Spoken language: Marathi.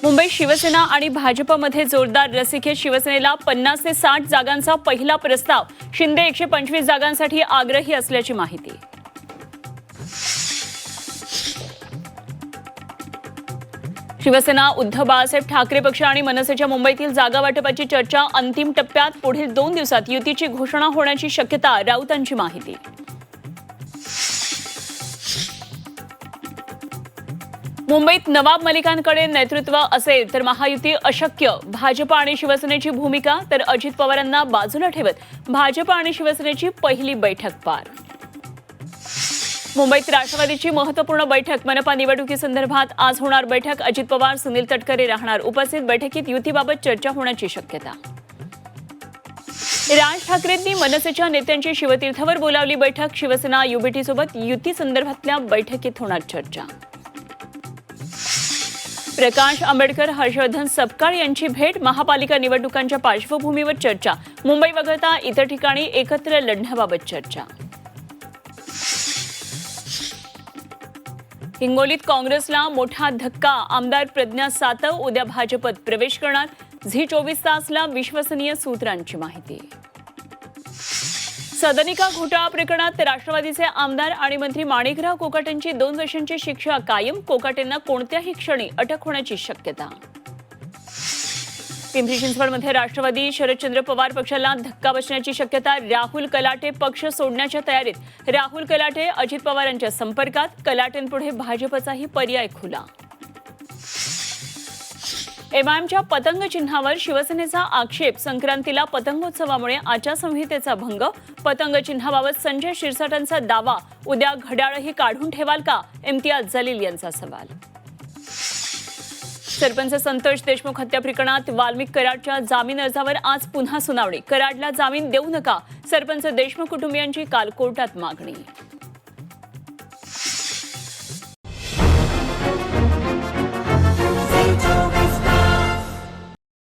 मुंबईत शिवसेना आणि भाजपमध्ये जोरदार रस्सीखेच. शिवसेनेला 50 ते 60 जागांचा पहिला प्रस्ताव. शिंदे 125 जागांसाठी आग्रही असल्याची माहिती. शिवसेना, उद्धव बाळासाहेब ठाकरे पक्ष आणि मनसेच्या मुंबईतील जागा वाटपाची चर्चा अंतिम टप्प्यात. पुढील 2 दिवसात युतीची घोषणा होण्याची शक्यता. राऊतांची माहिती. मुंबईत नवाब मलिकांकडे नेतृत्व असेल तर महायुती अशक्य. भाजप आणि शिवसेनेची भूमिका. तर अजित पवारांना बाजूला ठेवत भाजप आणि शिवसेनेची पहिली बैठक पार. मुंबईत राष्ट्रवादीची महत्त्वपूर्ण बैठक. मनपा निवडणुकीसंदर्भात आज होणार बैठक. अजित पवार, सुनील तटकरे राहणार उपस्थित. बैठकीत युतीबाबत चर्चा होण्याची शक्यता. राज ठाकरेंनी मनसेच्या नेत्यांची शिवतीर्थावर बोलावली बैठक. शिवसेना युबीटी सोबत युती संदर्भातल्या बैठकीत होणार चर्चा. प्रकाश आंबेडकर, हर्षवर्धन सपकाळ यांची भेट. महापालिका निवडणुकांच्या पार्श्वभूमीवर चर्चा. मुंबई वगळता इतर ठिकाणी एकत्र लढण्याबाबत चर्चा. हिंगोलीत काँग्रेसला मोठा धक्का. आमदार प्रज्ञा सातव उद्या भाजपत प्रवेश करणार. झी 24 तासला विश्वसनीय सूत्रांची माहिती. सदनिका घोटाळा प्रकरणात राष्ट्रवादीचे आमदार आणि मंत्री माणिकराव कोकाटेंची 2 वर्षांची शिक्षा कायम. कोकाटेंना कोणत्याही क्षणी अटक होण्याची शक्यता. पिंपरी चिंचवडमध्ये राष्ट्रवादी शरदचंद्र पवार पक्षाला धक्का बसण्याची शक्यता. राहुल कलाटे पक्ष सोडण्याच्या तयारीत. राहुल कलाटे अजित पवारांच्या संपर्कात. कलाटेंपुढे भाजपचाही पर्याय खुला. एमआयएमच्या पतंग चिन्हावर शिवसेनेचा आक्षेप. संक्रांतीला पतंगोत्सवामुळे आचारसंहितेचा भंग. पतंग चिन्हाबाबत संजय शिरसाटांचा दावा. उद्या घड्याळही काढून ठेवाल का? इम्तियाज जलील यांचा सवाल. सरपंच संतोष देशमुख हत्या प्रकरणात वाल्मिक कराडच्या जामीन अर्जावर आज पुन्हा सुनावणी. कराडला जामीन देऊ नका. सरपंच देशमुख कुटुंबियांची काल कोर्टात मागणी.